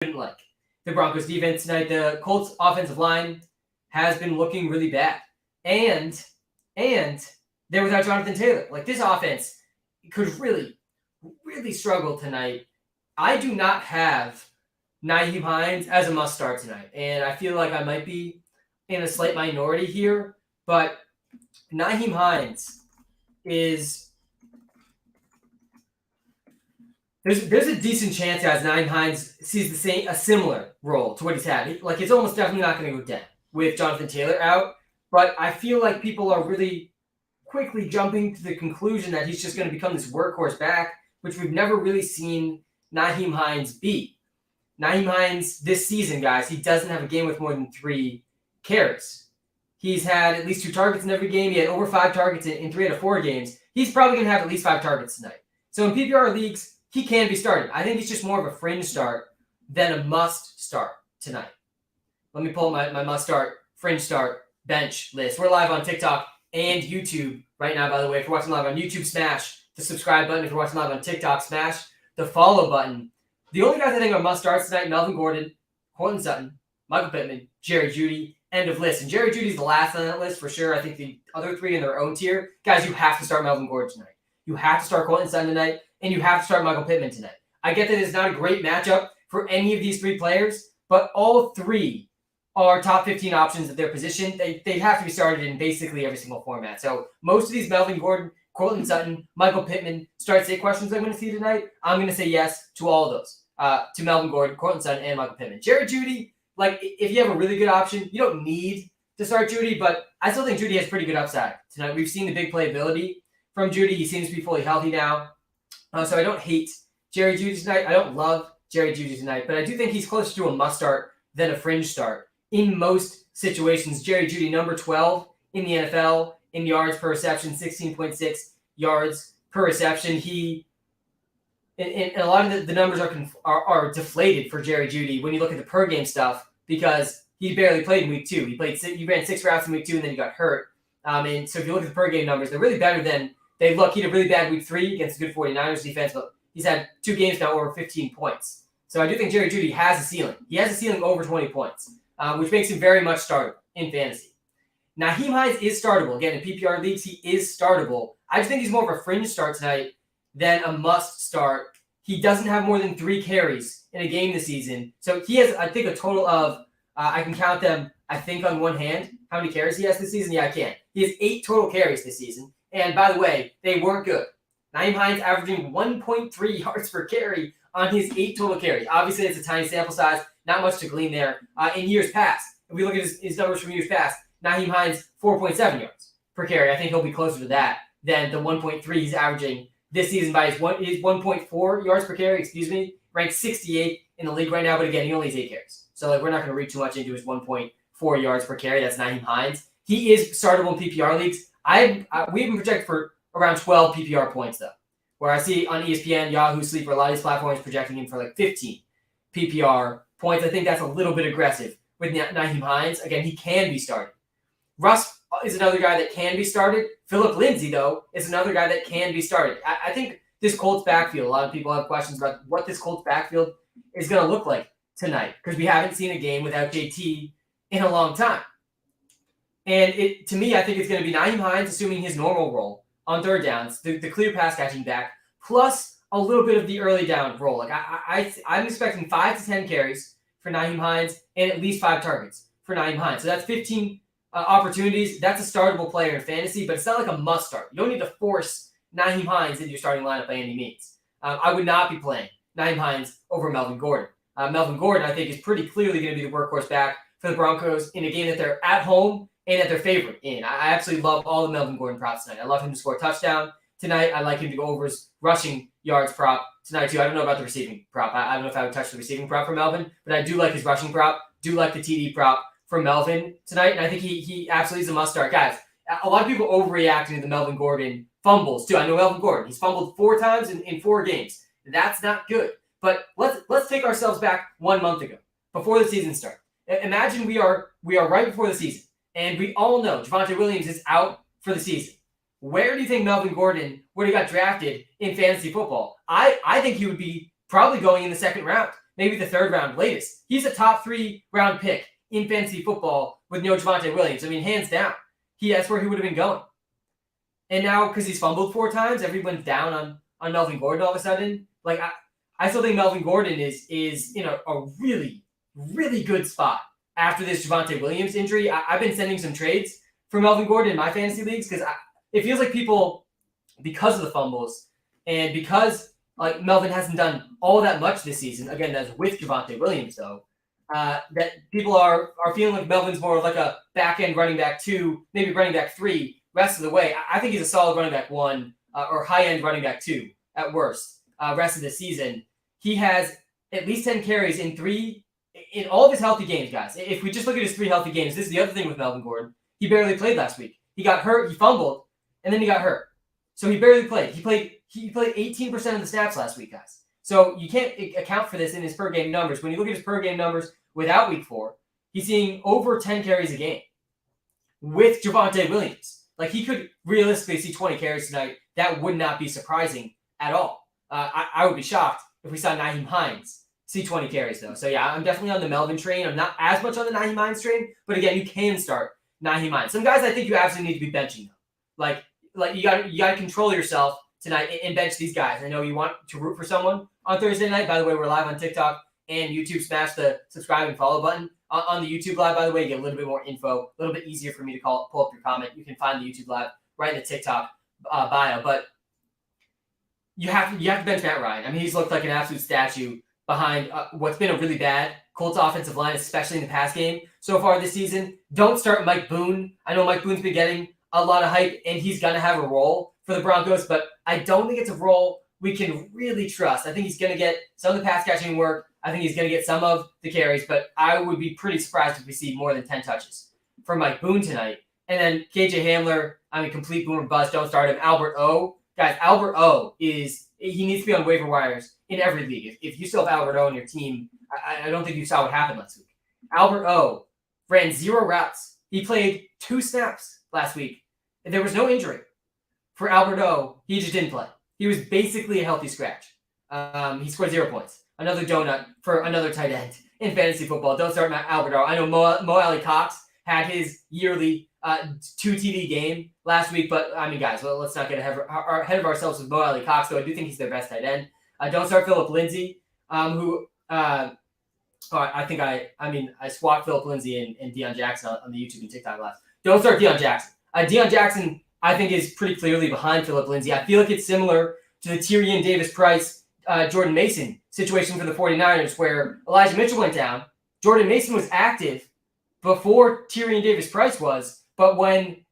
didn't like. The Broncos defense tonight, the Colts offensive line has been looking really bad. And they're without Jonathan Taylor. Like, this offense could really, really struggle tonight. I do not have Nyheim Hines as a must start tonight. And I feel like I might be in a slight minority here, but Nyheim Hines is... There's a decent chance, guys, Nyheim Hines sees a similar role to what he's had. It's almost definitely not going to go down with Jonathan Taylor out, but I feel like people are really quickly jumping to the conclusion that he's just going to become this workhorse back, which we've never really seen Nyheim Hines be. Nyheim Hines this season, guys, he doesn't have a game with more than 3 carries. He's had at least 2 targets in every game. He had over 5 targets in 3 out of 4 games. He's probably going to have at least 5 targets tonight. So in PPR leagues, he can be started. I think he's just more of a fringe start than a must start tonight. Let me pull my must start, fringe start, bench list. We're live on TikTok and YouTube right now, by the way. If you're watching live on YouTube, smash the subscribe button. If you're watching live on TikTok, smash the follow button. The only guys I think are must starts tonight, Melvin Gordon, Courtland Sutton, Michael Pittman, Jerry Jeudy, end of list. And Jerry Jeudy's the last on that list for sure. I think the other 3 in their own tier. Guys, you have to start Melvin Gordon tonight. You have to start Courtland Sutton tonight. And you have to start Michael Pittman tonight. I get that it's not a great matchup for any of these 3 players, but all 3 are top 15 options at their position. They have to be started in basically every single format. So most of these Melvin Gordon, Courtland Sutton, Michael Pittman start-sit questions I'm going to see tonight, I'm going to say yes to all of those. To Melvin Gordon, Courtland Sutton, and Michael Pittman. Jerry Jeudy, if you have a really good option, you don't need to start Jeudy, but I still think Jeudy has pretty good upside tonight. We've seen the big playability from Jeudy. He seems to be fully healthy now. So I don't hate Jerry Jeudy tonight. I don't love Jerry Jeudy tonight, but I do think he's closer to a must start than a fringe start. In most situations, Jerry Jeudy, number 12 in the NFL in yards per reception, 16.6 yards per reception. And a lot of the numbers are deflated for Jerry Jeudy when you look at the per game stuff because he barely played in week 2. He ran 6 routes in week 2 and then he got hurt. And so if you look at the per game numbers, they're really better than they look. He had a really bad week 3 against a good 49ers defense, but he's had 2 games now over 15 points. So I do think Jerry Jeudy has a ceiling. He has a ceiling over 20 points, which makes him very much startable in fantasy. Nyheim Hines is startable. Again, in PPR leagues, he is startable. I just think he's more of a fringe start tonight than a must start. He doesn't have more than 3 carries in a game this season. So he has, I think, a total of, I can count them, I think, on one hand, how many carries he has this season. Yeah, I can. He has 8 total carries this season. And by the way, they weren't good. Nyheim Hines averaging 1.3 yards per carry on his 8 total carries. Obviously, it's a tiny sample size. Not much to glean there. In years past, if we look at his numbers from years past, Nyheim Hines, 4.7 yards per carry. I think he'll be closer to that than the 1.3 he's averaging this season by his 1.4 yards per carry, ranked 68 in the league right now. But again, he only has 8 carries. So we're not going to read too much into his 1.4 yards per carry. That's Nyheim Hines. He is startable in PPR leagues. We have been projected for around 12 PPR points, though, where I see on ESPN, Yahoo, Sleeper, a lot of these platforms projecting him for 15 PPR points. I think that's a little bit aggressive with Nyheim Hines. Again, he can be started. Russ is another guy that can be started. Phillip Lindsay, though, is another guy that can be started. I think this Colts backfield, a lot of people have questions about what this Colts backfield is going to look like tonight because we haven't seen a game without JT in a long time. And to me, I think it's going to be Nyheim Hines assuming his normal role on third downs, the clear pass catching back, plus a little bit of the early down role. I'm expecting 5 to 10 carries for Nyheim Hines and at least 5 targets for Nyheim Hines. So that's 15 opportunities. That's a startable player in fantasy, but it's not like a must start. You don't need to force Nyheim Hines into your starting lineup by any means. I would not be playing Nyheim Hines over Melvin Gordon. Melvin Gordon, I think, is pretty clearly going to be the workhorse back for the Broncos in a game that they're at home and that they're favored in. I absolutely love all the Melvin Gordon props tonight. I love him to score a touchdown tonight. I like him to go over his rushing yards prop tonight, too. I don't know about the receiving prop. I don't know if I would touch the receiving prop for Melvin, but I do like his rushing prop. Do like the TD prop for Melvin tonight, and I think he absolutely is a must-start. Guys, a lot of people overreacting to the Melvin Gordon fumbles, too. I know Melvin Gordon. He's fumbled 4 times in 4 games. That's not good. But let's take ourselves back 1 month ago, before the season started. Imagine we are right before the season, and we all know Javonte Williams is out for the season. Where do you think Melvin Gordon would have got drafted in fantasy football? I think he would be probably going in the second round. maybe the 3rd round latest. He's a top 3 round pick in fantasy football with no Javonte Williams. I mean, hands down, that's where he would have been going. And now, because he's fumbled 4 times, everyone's down on Melvin Gordon all of a sudden. Like, I still think Melvin Gordon is in a really, really good spot after this Javonte Williams injury. I've been sending some trades for Melvin Gordon in my fantasy leagues because it feels like people, because of the fumbles and because like Melvin hasn't done all that much this season. Again, that's with Javonte Williams, though. That people are feeling like Melvin's more of like a back-end running back 2, maybe running back 3 rest of the way. I think he's a solid running back 1 or high-end running back 2 at worst rest of the season. He has at least 10 carries in all of his healthy games, guys. If we just look at his 3 healthy games, this is the other thing with Melvin Gordon. He barely played last week. He got hurt, he fumbled, and then he got hurt. So he barely played. He played 18% of the snaps last week, guys. So you can't account for this in his per game numbers. When you look at his per game numbers without week 4, he's seeing over 10 carries a game with Javonte Williams. Like, he could realistically see 20 carries tonight. That would not be surprising at all. I would be shocked if we saw Nyheim Hines see 20 carries, though. So, yeah, I'm definitely on the Melvin train. I'm not as much on the Nyheim Hines train. But, again, you can start Nyheim Hines. Some guys I think you absolutely need to be benching, though. Like you got to control yourself tonight and bench these guys. I know you want to root for someone on Thursday night. By the way, we're live on TikTok and YouTube. Smash the subscribe and follow button. On the YouTube live, by the way, you get a little bit more info, a little bit easier for me to pull up your comment. You can find the YouTube live right in the TikTok bio. But you have to bench Matt Ryan. I mean, he's looked like an absolute statue behind what's been a really bad Colts offensive line, especially in the pass game so far this season. Don't start Mike Boone. I know Mike Boone's been getting a lot of hype, and he's going to have a role for the Broncos, but I don't think it's a role we can really trust. I think he's going to get some of the pass catching work. I think he's going to get some of the carries, but I would be pretty surprised if we see more than 10 touches from Mike Boone tonight. And then KJ Hamler, I mean, complete boomer bust. Don't start him. Albert O. Guys, Albert O. he needs to be on waiver wires in every league. If you still have Albert O. on your team, I don't think you saw what happened last week. Albert O. ran 0 routes. He played 2 snaps last week. There was no injury for Albert O. He just didn't play. He was basically a healthy scratch. He scored 0 points. Another donut for another tight end in fantasy football. Don't start Albert O. I know Mo Alley Cox had his yearly 2 TD game last week, but I mean, guys, let's not get ahead of ourselves with Mo Alley Cox, though I do think he's their best tight end. Don't start Phillip Lindsay, who I swapped Phillip Lindsay and Deion Jackson on the YouTube and TikTok live. Don't start Deion Jackson. Deion Jackson, I think, is pretty clearly behind Phillip Lindsay. I feel like it's similar to the Tyrion Davis-Price, Jordan Mason situation for the 49ers, where Elijah Mitchell went down. Jordan Mason was active before Tyrion Davis-Price was, but when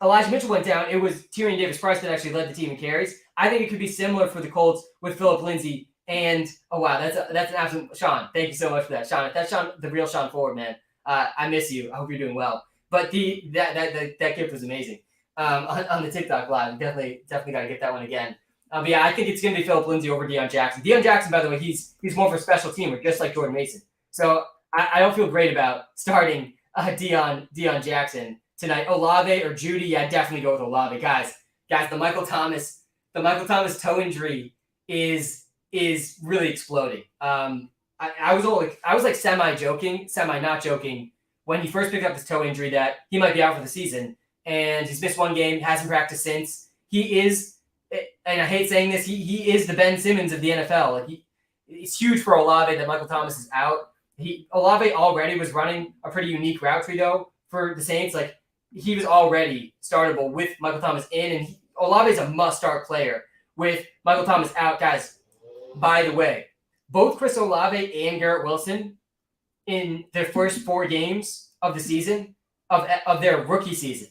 Elijah Mitchell went down, it was Tyrion Davis-Price that actually led the team in carries. I think it could be similar for the Colts with Phillip Lindsay. And, oh, wow, that's an absolute – Sean, thank you so much for that. Sean, if that's Sean, the real Sean Ford, man, I miss you. I hope you're doing well. But that gift was amazing on the TikTok live. Definitely got to get that one again. But yeah, I think it's going to be Phillip Lindsay over Deion Jackson. Deion Jackson, by the way, he's more for special teamer, just like Jordan Mason. So I don't feel great about starting Deion Jackson tonight. Olave or Judy, yeah, definitely go with Olave. Guys, the Michael Thomas toe injury is really exploding. I was like semi-joking, semi-not joking when he first picked up his toe injury that he might be out for the season, and he's missed 1 game, hasn't practiced since. He is, and I hate saying this, he is the Ben Simmons of the NFL. Like it's huge for Olave that Michael Thomas is out. Olave already was running a pretty unique route tree, though, for the Saints. Like, he was already startable with Michael Thomas in, and Olave is a must-start player with Michael Thomas out. Guys, by the way, both Chris Olave and Garrett Wilson in their first 4 games of the season, of their rookie season,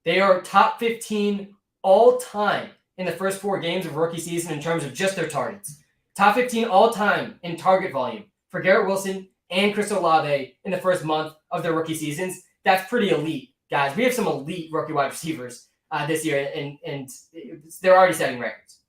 they are top 15 all-time in the first 4 games of rookie season in terms of just their targets. Top 15 all-time in target volume for Garrett Wilson and Chris Olave in the first month of their rookie seasons. That's pretty elite, guys. We have some elite rookie wide receivers this year, and they're already setting records.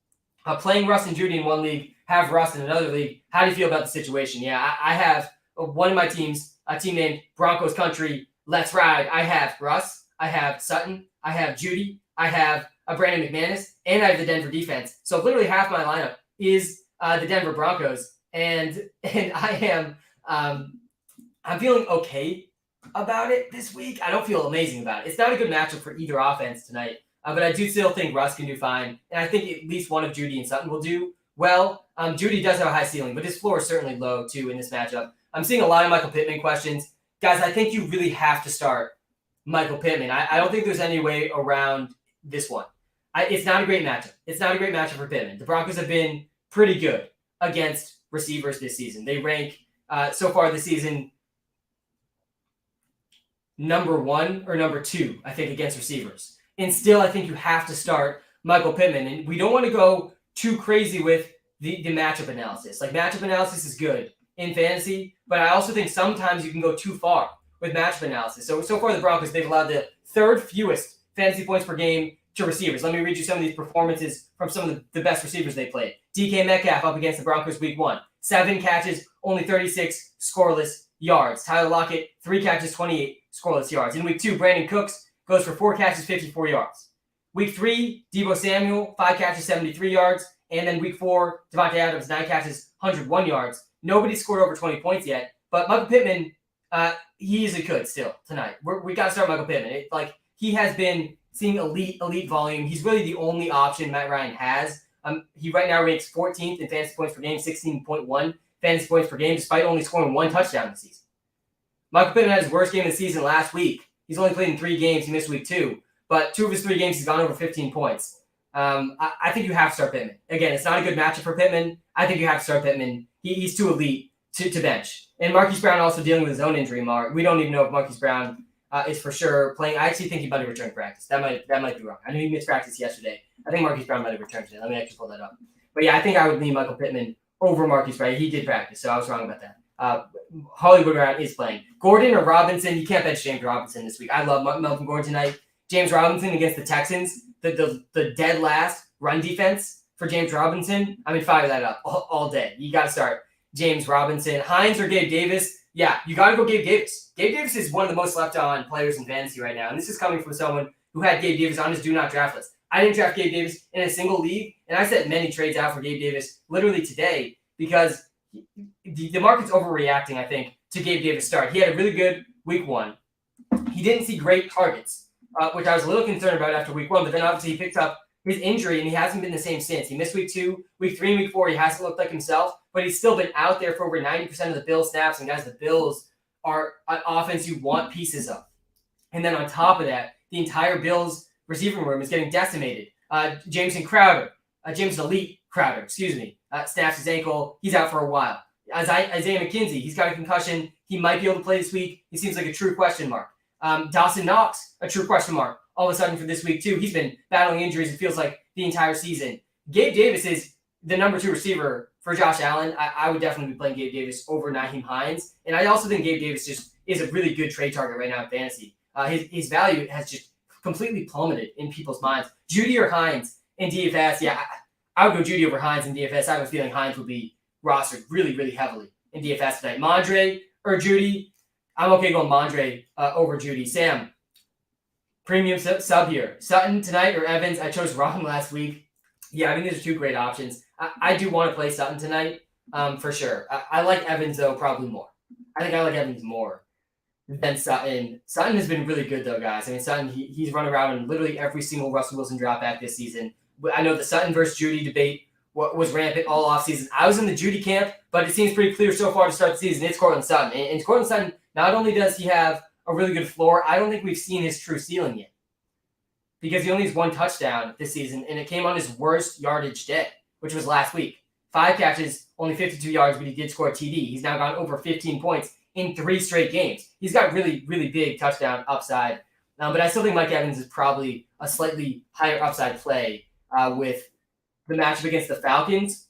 Playing Russ and Judy in one league, have Russ in another league. How do you feel about the situation? Yeah, I have one of my teams, a team named Broncos Country, Let's Ride. I have Russ, I have Sutton, I have Judy, I have Brandon McManus, and I have the Denver defense. So literally half my lineup is the Denver Broncos. and I am I'm feeling okay about it this week. I don't feel amazing about it. It's not a good matchup for either offense tonight, but I do still think Russ can do fine, and I think at least one of Judy and Sutton will do well. Judy does have a high ceiling, but his floor is certainly low too in this matchup. I'm seeing a lot of Michael Pittman questions. Guys, I think you really have to start Michael Pittman. I don't think there's any way around this one. It's not a great matchup. It's not a great matchup for Pittman. The Broncos have been pretty good against receivers this season. They rank so far this season number 1 or number 2, I think, against receivers. And still, I think you have to start Michael Pittman. And we don't want to go too crazy with the matchup analysis. Like, matchup analysis is good in fantasy, but I also think sometimes you can go too far with matchup analysis. So far, the Broncos, they've allowed the 3rd fewest fantasy points per game to receivers. Let me read you some of these performances from some of the best receivers they played. DK Metcalf up against the Broncos week 1. 7 catches, only 36 scoreless yards. Tyler Lockett, 3 catches, 28 scoreless yards. In week 2, Brandon Cooks goes for 4 catches, 54 yards. Week 3, Deebo Samuel, 5 catches, 73 yards. And then week 4, Devontae Adams, 9 catches, 101 yards. Nobody scored over 20 points yet. But Michael Pittman, he easily could still tonight. We got to start Michael Pittman. He has been seeing elite volume. He's really the only option Matt Ryan has. He right now ranks 14th in fantasy points per game, 16.1 fantasy points per game, despite only scoring 1 touchdown this season. Michael Pittman had his worst game of the season last week. He's only played in 3 games. He missed week 2. But 2 of his 3 games, he's gone over 15 points. I think you have to start Pittman. Again, it's not a good matchup for Pittman. I think you have to start Pittman. He's too elite to bench. And Marquise Brown also dealing with his own injury, Mark. We don't even know if Marquise Brown is for sure playing. I actually think he might have returned practice. That might be wrong. I knew he missed practice yesterday. I think Marquise Brown might have returned today. Let me actually pull that up. But yeah, I think I would lean Michael Pittman over Marquise Brown. He did practice, so I was wrong about that. Hollywood Brown is playing. Gordon or Robinson, you can't bench James Robinson this week. I love Melvin Gordon tonight. James Robinson against the Texans, the dead last run defense for James Robinson. I mean, fire that up all day. You got to start James Robinson. Hines or Gabe Davis. Yeah, you got to go Gabe Davis. Gabe Davis is one of the most left on players in fantasy right now. And this is coming from someone who had Gabe Davis on his do not draft list. I didn't draft Gabe Davis in a single league, and I set many trades out for Gabe Davis literally today because the market's overreacting, I think, to Gabe Davis' start. He had a really good week 1. He didn't see great targets, which I was a little concerned about after week 1, but then obviously he picked up his injury, and he hasn't been the same since. He missed week 2, week 3, and week 4. He hasn't looked like himself, but he's still been out there for over 90% of the Bills snaps. And guys, the Bills are an offense you want pieces of. And then on top of that, the entire Bills receiving room is getting decimated. Jameson Elite Crowder, snaps his ankle. He's out for a while. Isaiah McKenzie, he's got a concussion. He might be able to play this week. He seems like a true question mark. Dawson Knox, a true question mark. All of a sudden for this week, too. He's been battling injuries, it feels like, the entire season. Gabe Davis is the number 2 receiver for Josh Allen. I would definitely be playing Gabe Davis over Nyheim Hines. And I also think Gabe Davis just is a really good trade target right now in fantasy. His value has just completely plummeted in people's minds. Judy or Hines in DFS? Yeah, I would go Judy over Hines in DFS. I have a feeling Hines will be rostered really, really heavily in DFS tonight. Mondre or Judy? I'm okay going Mondre over Judy. Sam, premium sub here. Sutton tonight or Evans? I chose wrong last week. Yeah, I think these are 2 great options. I do want to play Sutton tonight for sure. I like Evans, though, probably more. I think I like Evans more than Sutton. Sutton has been really good, though, guys. I mean, Sutton, he's run around in literally every single Russell Wilson drop back this season. I know the Sutton versus Judy debate was rampant all offseason. I was in the Judy camp, but it seems pretty clear so far to start the season. It's Courtland Sutton. And Courtland Sutton, not only does he have a really good floor, I don't think we've seen his true ceiling yet. Because he only has 1 touchdown this season, and it came on his worst yardage day, which was last week. 5 catches, only 52 yards, but he did score a TD. He's now gone over 15 points in 3 straight games. He's got really, really big touchdown upside. But I still think Mike Evans is probably a slightly higher upside play with the matchup against the Falcons.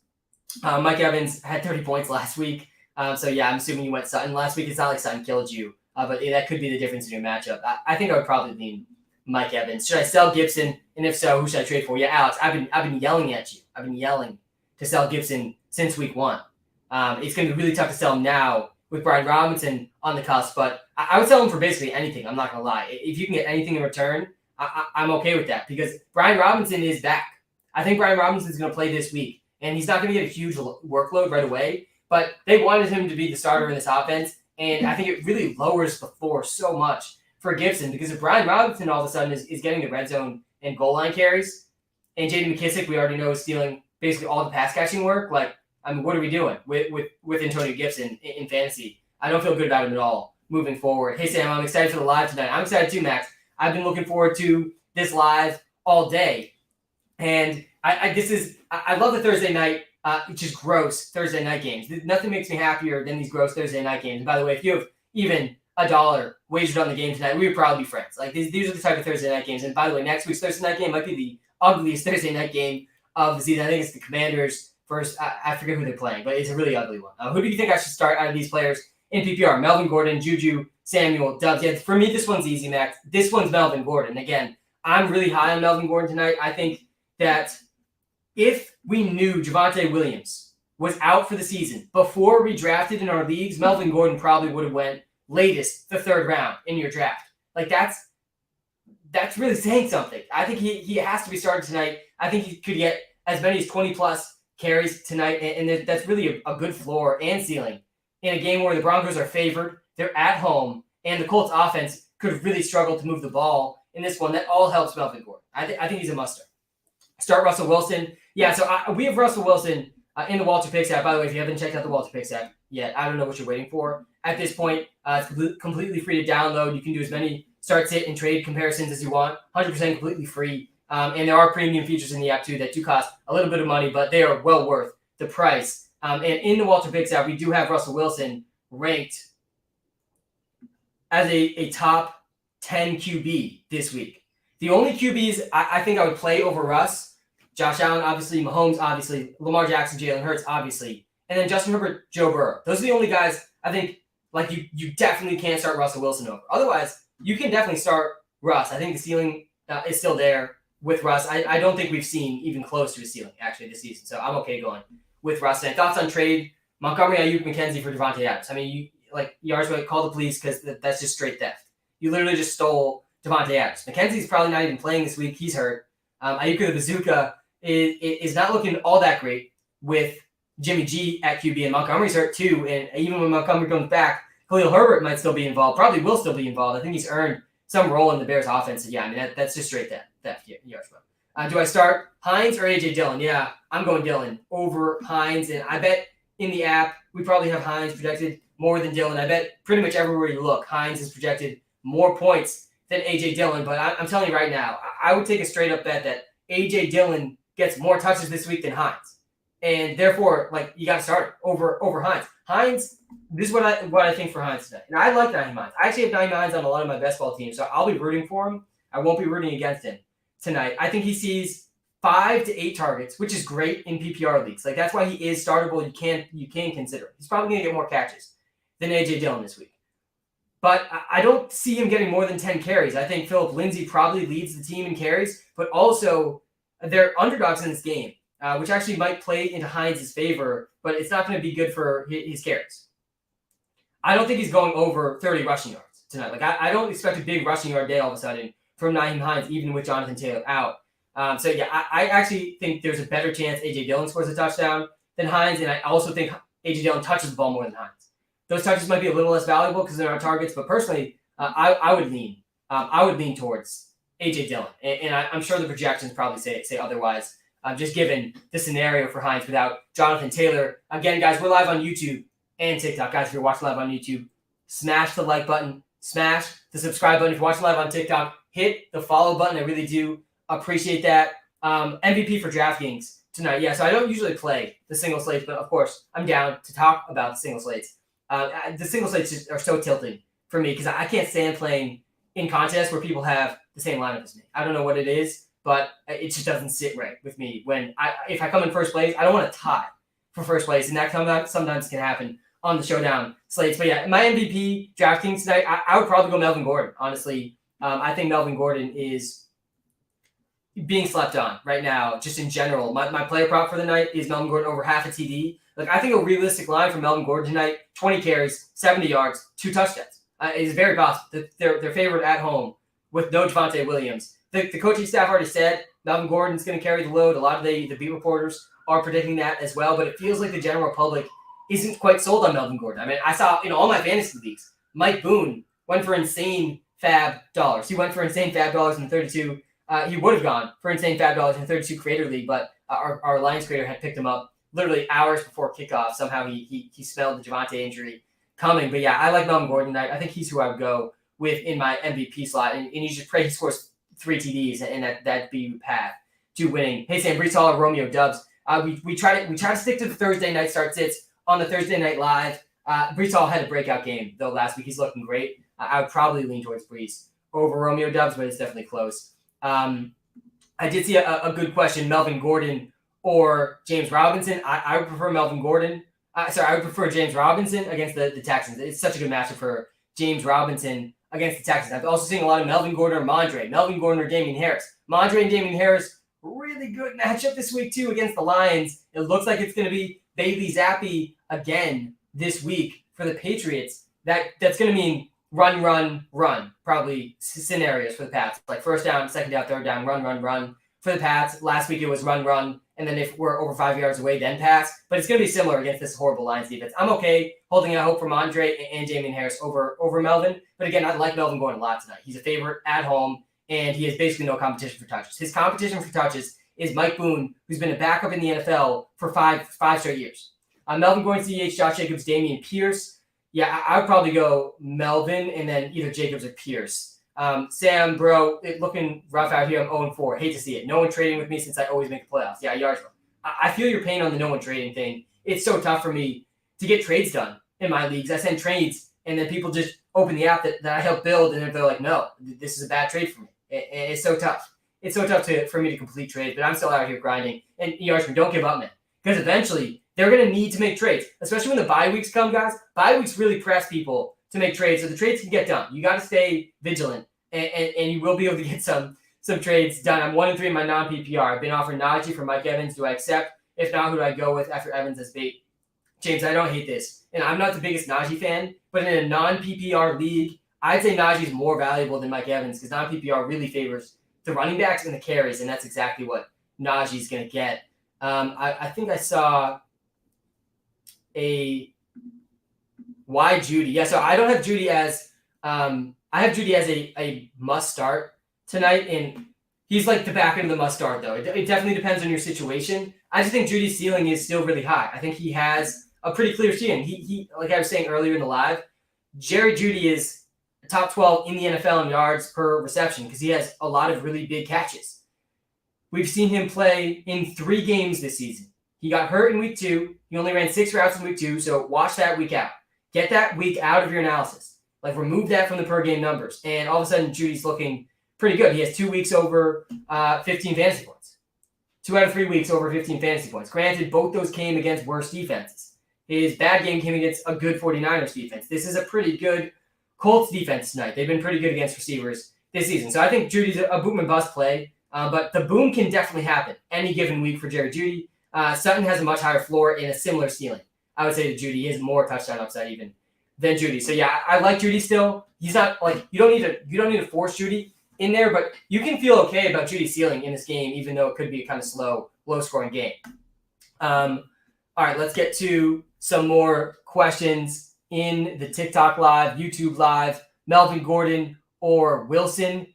Mike Evans had 30 points last week. So, yeah, I'm assuming you went Sutton last week. It's not like Sutton killed you, but that could be the difference in your matchup. I think I would probably lean Mike Evans. Should I sell Gibson? And if so, who should I trade for? Yeah, Alex, I've been yelling at you. I've been yelling to sell Gibson since week 1. It's going to be really tough to sell him now with Brian Robinson on the cusp, but I would sell him for basically anything. I'm not going to lie. If you can get anything in return, I'm okay with that because Brian Robinson is back. I think Brian Robinson is going to play this week, and he's not going to get a huge workload right away, but they wanted him to be the starter in this offense, and I think it really lowers the floor so much for Gibson, because if Brian Robinson all of a sudden is getting the red zone and goal line carries, and J.D. McKissic, we already know, is stealing basically all the pass catching work, like, I mean, what are we doing with Antonio Gibson in fantasy? I don't feel good about him at all moving forward. Hey, Sam, I'm excited for the live tonight. I'm excited too, Max. I've been looking forward to this live all day. And I love the Thursday night, just gross Thursday night games. Nothing makes me happier than these gross Thursday night games. And by the way, if you have even $1 wagered on the game tonight, we would probably be friends. Like these are the type of Thursday night games. And by the way, next week's Thursday night game might be the ugliest Thursday night game of the season. I think it's the Commanders versus, I forget who they're playing, but it's a really ugly one. Who do you think I should start out of these players in PPR? Melvin Gordon, Juju, Samuel, Dubs. Yeah, for me, this one's easy, Max. This one's Melvin Gordon. Again, I'm really high on Melvin Gordon tonight. I think that if we knew Javonte Williams was out for the season before we drafted in our leagues, Melvin Gordon probably would have went latest the third round in your draft. Like that's really saying something. I think he has to be started tonight. I think he could get as many as 20 plus carries tonight, and that's really a good floor and ceiling in a game where the Broncos are favored, they're at home, and the Colts offense could really struggle to move the ball in this one. That all helps Melvin Gordon. I think he's a must-start. Start Russell Wilson. Yeah, so we have Russell Wilson in the WalterPicks app. By the way, if you haven't checked out the WalterPicks app yet, I don't know what you're waiting for. At this point, it's completely free to download. You can do as many start, sit, and trade comparisons as you want. 100% completely free. And there are premium features in the app, too, that do cost a little bit of money, but they are well worth the price. And in the WalterPicks app, we do have Russell Wilson ranked as a top 10 QB this week. The only QBs I think I would play over Russ, Josh Allen, obviously, Mahomes, obviously, Lamar Jackson, Jalen Hurts, obviously, and then Justin Herbert, Joe Burrow. Those are the only guys I think, like, you definitely can't start Russell Wilson over. Otherwise, you can definitely start Russ. I think the ceiling is still there with Russ. I don't think we've seen even close to a ceiling, actually, this season, so I'm okay going with Russ. And thoughts on trade, Montgomery, Ayuk, McKenzie for Devontae Adams. I mean, Yards might call the police because that's just straight theft. You literally just stole Devontae Adams. McKenzie's probably not even playing this week. He's hurt. Ayuk the Bazooka is not looking all that great with Jimmy G at QB, and Montgomery's hurt too. And even when Montgomery comes back, Khalil Herbert might still be involved. Probably will still be involved. I think he's earned some role in the Bears' offense. Yeah, I mean that's just straight theft. Yards. Do I start Hines or A.J. Dillon? Yeah, I'm going Dillon over Hines, and I bet in the app we probably have Hines projected more than Dillon. I bet pretty much everywhere you look, Hines is projected more points than A.J. Dillon. But I'm telling you right now, I would take a straight up bet that A.J. Dillon gets more touches this week than Hines, and therefore, like, you got to start it over Hines. Hines, this is what I think for Hines tonight, and I like Nyheim Hines. I actually have Nyheim Hines on a lot of my best ball teams, so I'll be rooting for him. I won't be rooting against him tonight. I think he sees 5 to 8 targets, which is great in PPR leagues. Like, that's why he is startable. You can consider him. He's probably going to get more catches than A.J. Dillon this week. But I don't see him getting more than 10 carries. I think Phillip Lindsay probably leads the team in carries, but also they're underdogs in this game, which actually might play into Hines' favor, but it's not going to be good for his carries. I don't think he's going over 30 rushing yards tonight. Like, I don't expect a big rushing yard day all of a sudden from Nyheim Hines, even with Jonathan Taylor out. So, yeah, I actually think there's a better chance A.J. Dillon scores a touchdown than Hines, and I also think A.J. Dillon touches the ball more than Hines. Those touches might be a little less valuable because they're not targets, but personally, I would lean towards A.J. Dillon, and I'm sure the projections probably say otherwise, just given the scenario for Hines without Jonathan Taylor. Again, guys, we're live on YouTube and TikTok. Guys, if you're watching live on YouTube, smash the like button, smash the subscribe button. If you're watching live on TikTok, hit the follow button. I really do appreciate that. MVP for DraftKings tonight. Yeah, so I don't usually play the single slates, but of course, I'm down to talk about the single slates. The single slates just are so tilting for me because I can't stand playing in contests where people have the same lineup as me. I don't know what it is, but it just doesn't sit right with me. If I come in first place, I don't want to tie for first place, and that sometimes can happen on the showdown slates. But yeah, my MVP DraftKings tonight, I would probably go Melvin Gordon, honestly. I think Melvin Gordon is being slept on right now, just in general. My player prop for the night is Melvin Gordon over half a TD. Like, I think a realistic line for Melvin Gordon tonight, 20 carries, 70 yards, 2 touchdowns. Is very possible. They're favored at home with no Javonte Williams. The coaching staff already said Melvin Gordon's going to carry the load. A lot of the beat reporters are predicting that as well, but it feels like the general public isn't quite sold on Melvin Gordon. I mean, I saw in all my fantasy leagues, Mike Boone went for insane fab dollars. He went for insane fab dollars in the 32. He would have gone for insane fab dollars in the 32 creator league, but our Lions creator had picked him up literally hours before kickoff. Somehow he smelled the Javonte injury coming. But yeah, I like Melvin Gordon. I think he's who I would go with in my MVP slot. And you just pray he scores 3 TDs, and that'd be your path to winning. Hey, Sam, Brees Hall or Romeo Dubs. We try to stick to the Thursday night start sits on the Thursday night live. Brees Hall had a breakout game, though, last week. He's looking great. I would probably lean towards Brees over Romeo Dubs, but it's definitely close. I did see a good question, Melvin Gordon or James Robinson. I would prefer Melvin Gordon. I would prefer James Robinson against the Texans. It's such a good matchup for James Robinson against the Texans. I've also seen a lot of Melvin Gordon or Mondre. Melvin Gordon or Damian Harris. Mondre and Damian Harris, really good matchup this week, too, against the Lions. It looks like it's going to be Bailey Zappi again this week for the Patriots. That's going to mean run, probably scenarios for the Pats. Like first down, second down, third down, run for the Pats. Last week it was run, and then if we're over 5 yards away, then pass. But it's going to be similar against this horrible Lions defense. I'm okay holding out hope for Mondre and Damian Harris over Melvin. But again, I like Melvin Gordon a lot tonight. He's a favorite at home, and he has basically no competition for touches. His competition for touches is Mike Boone, who's been a backup in the NFL for five straight years. Melvin Gordon, CEH, Josh Jacobs, Damian Pierce. Yeah, I would probably go Melvin and then either Jacobs or Pierce. Sam, bro, looking rough out here. I'm 0-4. Hate to see it. No one trading with me since I always make the playoffs. Yeah, yards. I feel your pain on the no one trading thing. It's so tough for me to get trades done in my leagues. I send trades, and then people just open the app that I help build, and they're like, no, this is a bad trade for me. And it's so tough. It's so tough for me to complete trades, but I'm still out here grinding. And Yardsman, don't give up, man. Because eventually, they're going to need to make trades, especially when the bye weeks come, guys. Bye weeks really press people to make trades, so the trades can get done. You got to stay vigilant, and you will be able to get some trades done. I'm 1-3 in my non-PPR. I've been offered Najee for Mike Evans. Do I accept? If not, who do I go with after Evans as bait? James, I don't hate this, and I'm not the biggest Najee fan, but in a non-PPR league, I'd say Najee's more valuable than Mike Evans because non-PPR really favors the running backs and the carries, and that's exactly what Najee's going to get. I think I saw why Judy. Yeah, so I don't have Judy as I have Judy as a must start tonight, and he's like the back end of the must start though. It definitely depends on your situation. I just think Judy's ceiling is still really high. I think he has a pretty clear ceiling. He like I was saying earlier in the live, Jerry Judy is top 12 in the NFL in yards per reception because he has a lot of really big catches. We've seen him play in 3 games this season. He got hurt in week 2. He only ran 6 routes in week 2, so watch that week out. Get that week out of your analysis. Like, remove that from the per-game numbers. And all of a sudden, Judy's looking pretty good. He has 2 weeks over 15 fantasy points. 2 out of 3 weeks over 15 fantasy points. Granted, both those came against worse defenses. His bad game came against a good 49ers defense. This is a pretty good Colts defense tonight. They've been pretty good against receivers this season. So I think Judy's a boom and bust play. But the boom can definitely happen any given week for Jerry Judy. Sutton has a much higher floor and a similar ceiling. I would say to Judy, he has more touchdown upside even than Judy. So yeah, I like Judy still. He's not like you don't need to force Judy in there, but you can feel okay about Judy's ceiling in this game, even though it could be a kind of slow, low-scoring game. All right, let's get to some more questions in the TikTok live, YouTube live. Melvin Gordon or Wilson.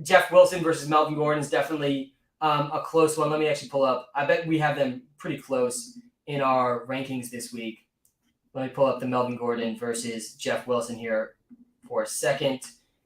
Jeff Wilson versus Melvin Gordon is definitely a close one. Let me actually pull up. I bet we have them pretty close in our rankings this week. Let me pull up the Melvin Gordon versus Jeff Wilson here for a second.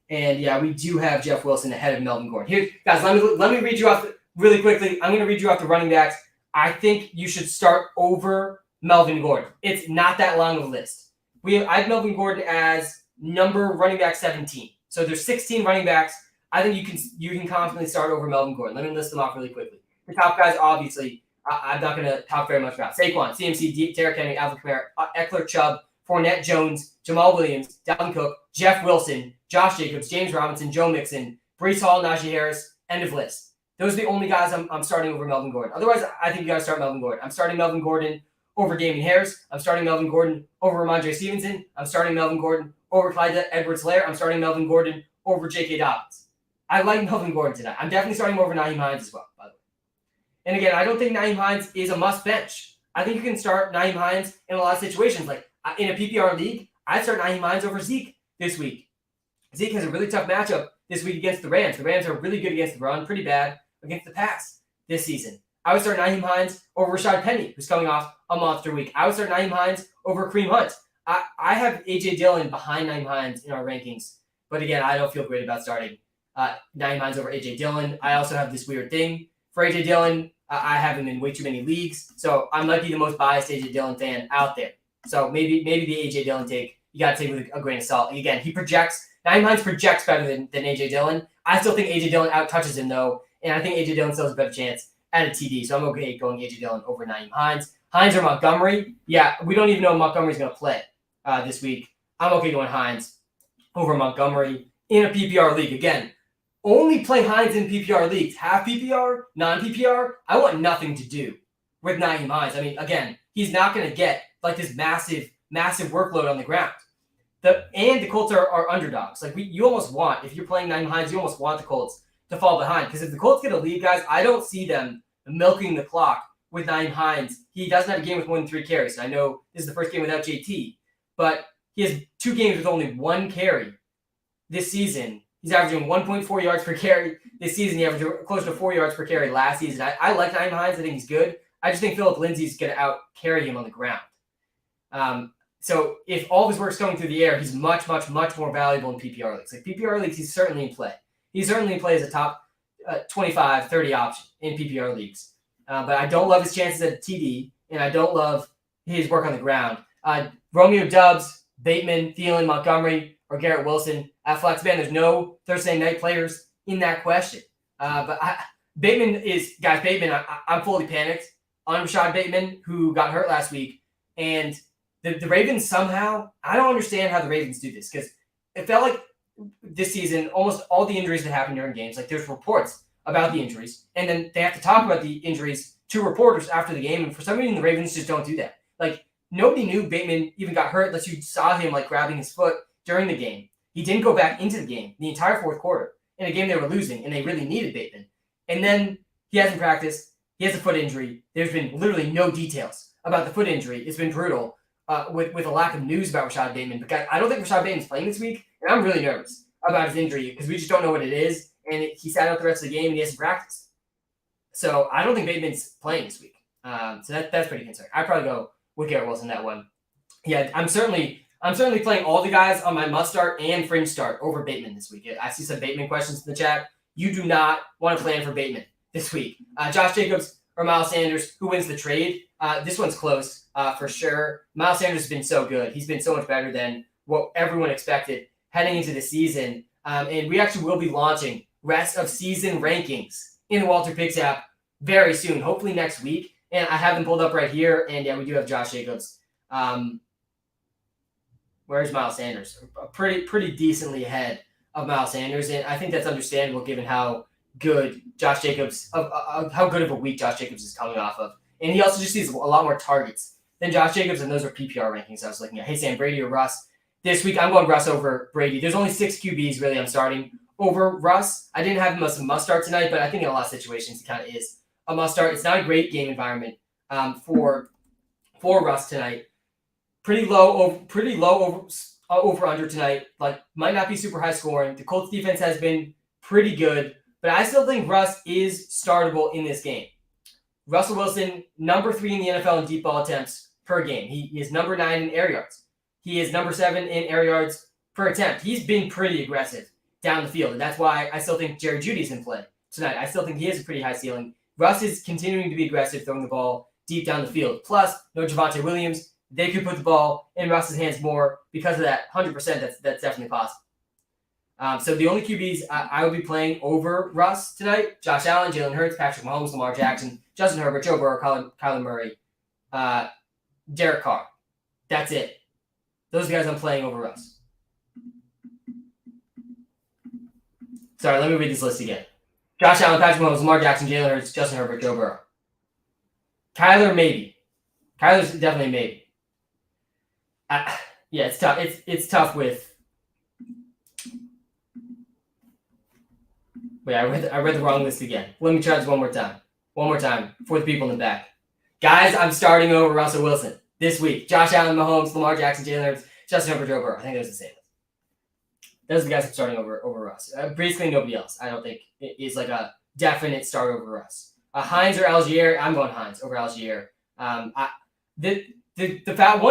And yeah, we do have Jeff Wilson ahead of Melvin Gordon. Here, guys, let me read you off really quickly. I'm going to read you off the running backs. I think you should start over Melvin Gordon. It's not that long of a list. I have Melvin Gordon as number running back 17. So there's 16 running backs. I think you can confidently start over Melvin Gordon. Let me list them off really quickly. The top guys, obviously, I'm not going to talk very much about. Saquon, CMC, Derrick Henry, Alvin Kamara, Eckler, Chubb, Fournette, Jones, Jamal Williams, Dalvin Cook, Jeff Wilson, Josh Jacobs, James Robinson, Joe Mixon, Brees Hall, Najee Harris, end of list. Those are the only guys I'm starting over Melvin Gordon. Otherwise, I think you got to start Melvin Gordon. I'm starting Melvin Gordon over Damian Harris. I'm starting Melvin Gordon over Ramondre Stevenson. I'm starting Melvin Gordon over Clyde Edwards-Helaire. I'm starting Melvin Gordon over J.K. Dobbins. I like Melvin Gordon tonight. I'm definitely starting him over Nyheim Hines as well, by the way. And again, I don't think Nyheim Hines is a must bench. I think you can start Nyheim Hines in a lot of situations. Like in a PPR league, I'd start Nyheim Hines over Zeke this week. Zeke has a really tough matchup this week against the Rams. The Rams are really good against the run, pretty bad against the pass this season. I would start Nyheim Hines over Rashad Penny, who's coming off a monster week. I would start Nyheim Hines over Kareem Hunt. I have A.J. Dillon behind Nyheim Hines in our rankings. But again, I don't feel great about starting Nyheim Hines over A.J. Dillon. I also have this weird thing for A.J. Dillon. I have him in way too many leagues. So I might be the most biased A.J. Dillon fan out there. So maybe the A.J. Dillon take, you got to take with a grain of salt. Again, Nyheim Hines projects better than A.J. Dillon. I still think A.J. Dillon out-touches him, though. And I think A.J. Dillon still has a better chance at a TD. So I'm okay going A.J. Dillon over Nyheim Hines. Hines or Montgomery? Yeah, we don't even know if Montgomery's going to play this week. I'm okay going Hines over Montgomery in a PPR league. Again, only play Hines in PPR leagues. Half PPR, non-PPR, I want nothing to do with Nyheim Hines. I mean, again, he's not going to get like this massive workload on the ground. The Colts are underdogs. Like you almost want, if you're playing Nyheim Hines, you almost want the Colts to fall behind. Because if the Colts get a lead, guys, I don't see them milking the clock with Nyheim Hines. He doesn't have a game with more than 3 carries. I know this is the first game without JT, but he has 2 games with only 1 carry this season. He's averaging 1.4 yards per carry this season. He averaged close to 4 yards per carry last season. I like Nyheim Hines. I think he's good. I just think Philip Lindsay's going to out-carry him on the ground. So if all of his work's coming through the air, he's much more valuable in PPR leagues. Like PPR leagues, he's certainly in play. He's certainly in play as a top 25, 30 option in PPR leagues. But I don't love his chances at TD, and I don't love his work on the ground. Romeo Doubs, Bateman, Thielen, Montgomery, or Garrett Wilson at flex band. There's no Thursday night players in that question. Bateman, I'm fully panicked on Rashad Bateman, who got hurt last week. And the Ravens somehow, I don't understand how the Ravens do this, because it felt like this season, almost all the injuries that happen during games, like there's reports about the injuries, and then they have to talk about the injuries to reporters after the game. And for some reason, the Ravens just don't do that. Like nobody knew Bateman even got hurt unless you saw him like grabbing his foot during the game. He didn't go back into the game the entire fourth quarter in a game they were losing, and they really needed Bateman. And then he hasn't practiced. He has a foot injury. There's been literally no details about the foot injury. It's been brutal with a lack of news about Rashad Bateman. But I don't think Rashad Bateman's playing this week, and I'm really nervous about his injury because we just don't know what it is. And he sat out the rest of the game, and he hasn't practiced. So I don't think Bateman's playing this week. So that's pretty concerning. I'd probably go with Garrett Wilson that one. Yeah, I'm certainly playing all the guys on my must start and fringe start over Bateman this week. I see some Bateman questions in the chat. You do not want to plan for Bateman this week. Josh Jacobs or Miles Sanders, who wins the trade? This one's close for sure. Miles Sanders has been so good. He's been so much better than what everyone expected heading into the season. And we actually will be launching rest of season rankings in the WalterPicks app very soon, hopefully next week. And I have them pulled up right here. And yeah, we do have Josh Jacobs. Where's Miles Sanders? Pretty decently ahead of Miles Sanders. And I think that's understandable given how good Josh Jacobs, how good of a week Josh Jacobs is coming off of. And he also just sees a lot more targets than Josh Jacobs. And those are PPR rankings I was looking at. Hey, Sam, Brady or Russ? This week, I'm going Russ over Brady. There's only 6 QBs, really, I'm starting over Russ. I didn't have him as a must-start tonight, but I think in a lot of situations, it kind of is a must-start. It's not a great game environment for Russ tonight. Pretty low over-under tonight. Like, might not be super high scoring. The Colts defense has been pretty good, but I still think Russ is startable in this game. Russell Wilson, number 3 in the NFL in deep ball attempts per game. He is number 9 in air yards. He is number 7 in air yards per attempt. He's been pretty aggressive down the field, and that's why I still think Jerry Jeudy's in play tonight. I still think he has a pretty high ceiling. Russ is continuing to be aggressive, throwing the ball deep down the field. Plus, no Javonte Williams. They could put the ball in Russ's hands more because of that 100%. That's definitely possible. So the only QBs I will be playing over Russ tonight: Josh Allen, Jalen Hurts, Patrick Mahomes, Lamar Jackson, Justin Herbert, Joe Burrow, Kyler Murray, Derek Carr. That's it. Those guys I'm playing over Russ. Sorry, let me read this list again. Josh Allen, Patrick Mahomes, Lamar Jackson, Jalen Hurts, Justin Herbert, Joe Burrow. Kyler, maybe. Kyler's definitely a maybe. Yeah, it's tough. It's tough with. Wait, I read the wrong list again. Let me try this one more time. One more time for the people in the back. Guys, I'm starting over Russell Wilson this week. Josh Allen, Mahomes, Lamar Jackson, Jalen Hurts, Justin Herbert, Joe Burrow. I think those are the same. Those are the guys I'm starting over Russ. Basically, nobody else. I don't think it is like a definite start over Russ. Hines or Algier, I'm going Hines over Algier. One of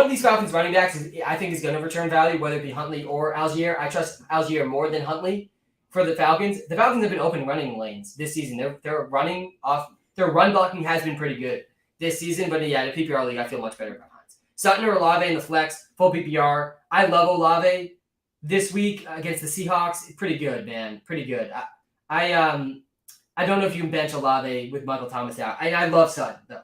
these Falcons running backs I think is going to return value, whether it be Huntley or Algier. I trust Algier more than Huntley for the Falcons. The Falcons have been open running lanes this season. They're running off. Their run blocking has been pretty good this season, but yeah, in a PPR league, I feel much better about Hines. Sutton or Olave in the flex, full PPR. I love Olave this week against the Seahawks. Pretty good, man. Pretty good. I don't know if you can bench Olave with Michael Thomas out. I love Sutton though.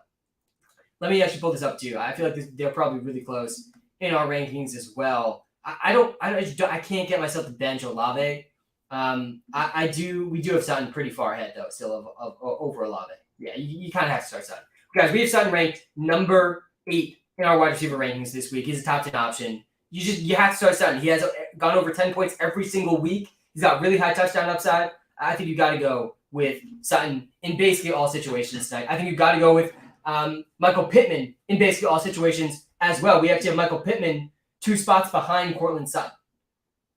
Let me actually pull this up too. I feel like they're probably really close in our rankings as well. I can't get myself to bench Olave. We do have Sutton pretty far ahead though, still of over Olave. Yeah, you kind of have to start Sutton. Guys, we have Sutton ranked number 8 in our wide receiver rankings this week. He's a top 10 option. You have to start Sutton. He has gone over 10 points every single week. He's got really high touchdown upside. I think you got to go with Sutton in basically all situations tonight. I think you've got to go with Michael Pittman in basically all situations as well. We actually have Michael Pittman 2 spots behind Cortland Sutton.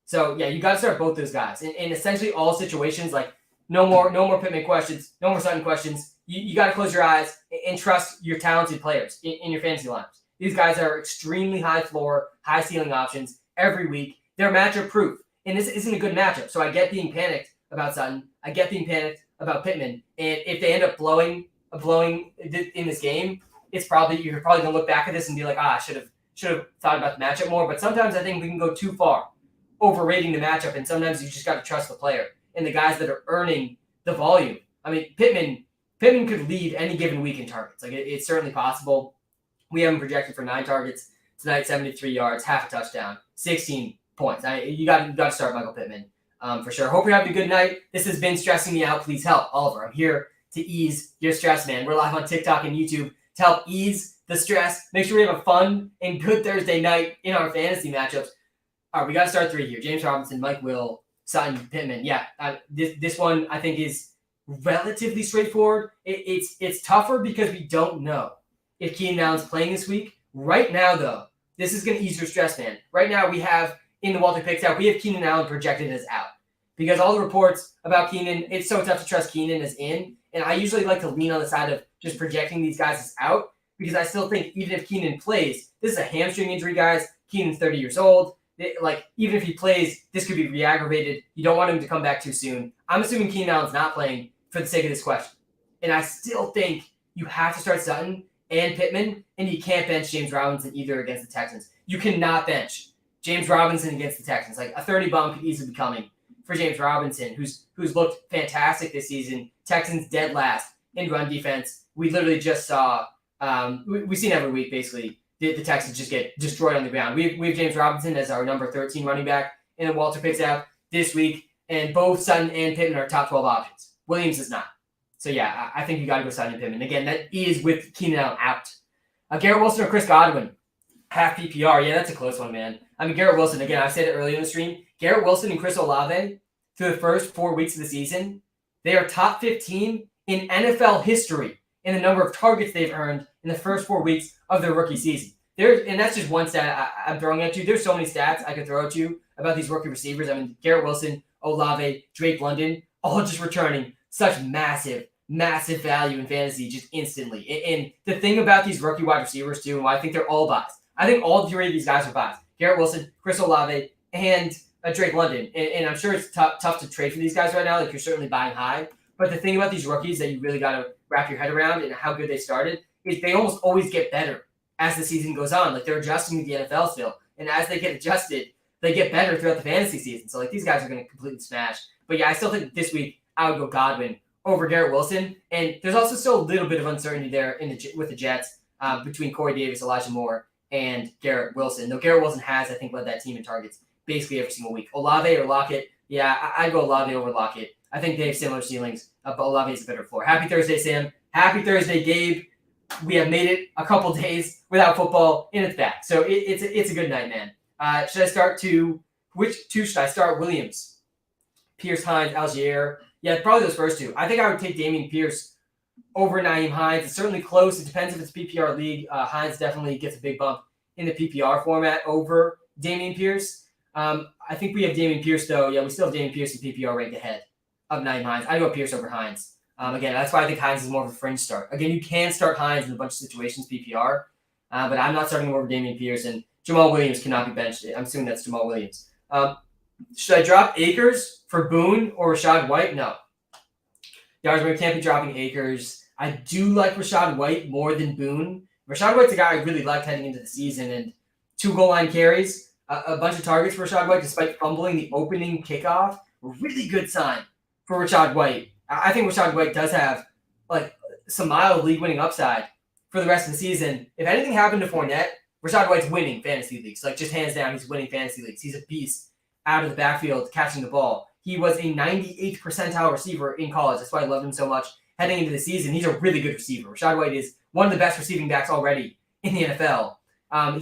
So, yeah, you got to start both those guys. In essentially all situations, like no more Pittman questions, no more Sutton questions. You got to close your eyes and trust your talented players in your fantasy lineups. These guys are extremely high floor, high ceiling options every week. They're matchup proof. And this isn't a good matchup. So I get being panicked about Sutton. I get being panicked about Pittman. And if they end up blowing in this game, you're probably going to look back at this and be like, I should have thought about the matchup more. But sometimes I think we can go too far overrating the matchup. And sometimes you just got to trust the player and the guys that are earning the volume. I mean, Pittman could lead any given week in targets. Like it's certainly possible. We have him projected for 9 targets tonight, 73 yards, half a touchdown, 16 points. You got to start Michael Pittman for sure. Hope you're having a good night. This has been Stressing Me Out. Please help, Oliver. I'm here to ease your stress, man. We're live on TikTok and YouTube to help ease the stress. Make sure we have a fun and good Thursday night in our fantasy matchups. All right, we got to start 3 here. James Robinson, Mike Will, Sutton, Pittman. Yeah, this one I think is relatively straightforward. It's tougher because we don't know if Keenan Allen's playing this week. Right now, though, this is going to ease your stress, man. Right now, we have in the WalterPicks app, we have Keenan Allen projected as out because all the reports about Keenan, it's so tough to trust Keenan as in. And I usually like to lean on the side of just projecting these guys as out because I still think even if Keenan plays, this is a hamstring injury, guys. Keenan's 30 years old. Even if he plays, this could be re-aggravated. You don't want him to come back too soon. I'm assuming Keenan Allen's not playing for the sake of this question. And I still think you have to start Sutton and Pittman, and you can't bench James Robinson either against the Texans. You cannot bench James Robinson against the Texans. Like a 30 bomb could easily be coming for James Robinson, who's looked fantastic this season. Texans dead last in run defense. We literally just saw we've seen every week basically the Texans just get destroyed on the ground. We have James Robinson as our number 13 running back in the WalterPicks app this week, and both Sutton and Pittman are top 12 options. Williams is not. So, yeah, I think you got to go Sutton and Pittman. Again, that is with Keenan Allen out. Garrett Wilson or Chris Godwin, half PPR. Yeah, that's a close one, man. I mean, Garrett Wilson, again, I said it earlier in the stream. Garrett Wilson and Chris Olave, through the first 4 weeks of the season, they are top 15 in NFL history in the number of targets they've earned in the first 4 weeks of their rookie season. And that's just one stat I'm throwing at you. There's so many stats I could throw at you about these rookie receivers. I mean, Garrett Wilson, Olave, Drake London, all just returning such massive value in fantasy just instantly. And the thing about these rookie wide receivers, too, and why I think they're all buys. I think all 3 of these guys are buys. Garrett Wilson, Chris Olave, and Drake London. And I'm sure it's tough to trade for these guys right now. Like, you're certainly buying high. But the thing about these rookies that you really got to wrap your head around and how good they started is they almost always get better as the season goes on. Like, they're adjusting to the NFL still. And as they get adjusted, they get better throughout the fantasy season. So, like, these guys are going to completely smash. But, yeah, I still think this week I would go Godwin over Garrett Wilson. And there's also still a little bit of uncertainty there with the Jets between Corey Davis, Elijah Moore, and Garrett Wilson. Though Garrett Wilson has, I think, led that team in targets basically every single week. Olave or Lockett, yeah, I'd go Olave over Lockett. I think they have similar ceilings, but Olave is a better floor. Happy Thursday, Sam. Happy Thursday, Gabe. We have made it a couple days without football, and it's back. So it's a good night, man. Should I start which two should I start? Williams, Pierce, Hines, Algier. Yeah, probably those first two. I think I would take Dameon Pierce over Nyheim Hines. It's certainly close. It depends if it's PPR league. Hines definitely gets a big bump in the PPR format over Dameon Pierce. I think we have Dameon Pierce, though. Yeah, we still have Dameon Pierce in PPR ranked ahead of Nyheim Hines. I go Pierce over Hines. Again, that's why I think Hines is more of a fringe start. Again, you can start Hines in a bunch of situations, PPR, but I'm not starting him over Dameon Pierce, and Jamal Williams cannot be benched. I'm assuming that's Jamal Williams. Should I drop Akers for Boone or Rashad White? No. We can't be dropping Akers. I do like Rashad White more than Boone. Rashad White's a guy I really liked heading into the season, and 2 goal line carries, a bunch of targets for Rashad White, despite fumbling the opening kickoff. A really good sign for Rashad White. I think Rashad White does have like some mild league-winning upside for the rest of the season. If anything happened to Fournette, Rashad White's winning fantasy leagues. Like, just hands down, he's winning fantasy leagues. He's a beast out of the backfield catching the ball. He was a 98th percentile receiver in college. That's why I loved him so much heading into the season. He's a really good receiver. Rashad White is one of the best receiving backs already in the NFL.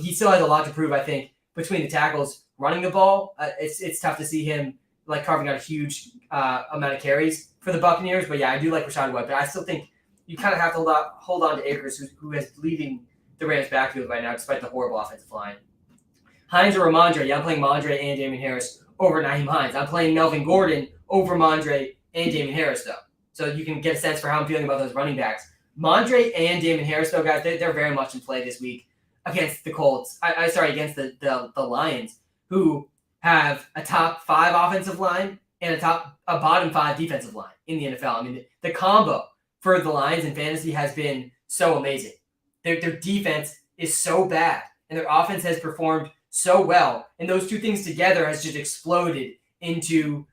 He still has a lot to prove, I think, between the tackles running the ball. It's tough to see him like carving out a huge amount of carries for the Buccaneers. But yeah, I do like Rashad White. But I still think you kind of have to hold on to Akers, who is leading the Rams backfield right now, despite the horrible offensive line. Hines or Ramondre? Yeah, I'm playing Mondre and Damien Harris over Nyheim Hines. I'm playing Melvin Gordon over Mondre and Damien Harris, though. So you can get a sense for how I'm feeling about those running backs. Mondre and Damien Harris, though, guys, they're very much in play this week against the Colts. Against the Lions, who have a top 5 offensive line and a bottom 5 defensive line in the NFL. I mean, the combo for the Lions in fantasy has been so amazing. Their defense is so bad, and their offense has performed so well, and those two things together has just exploded into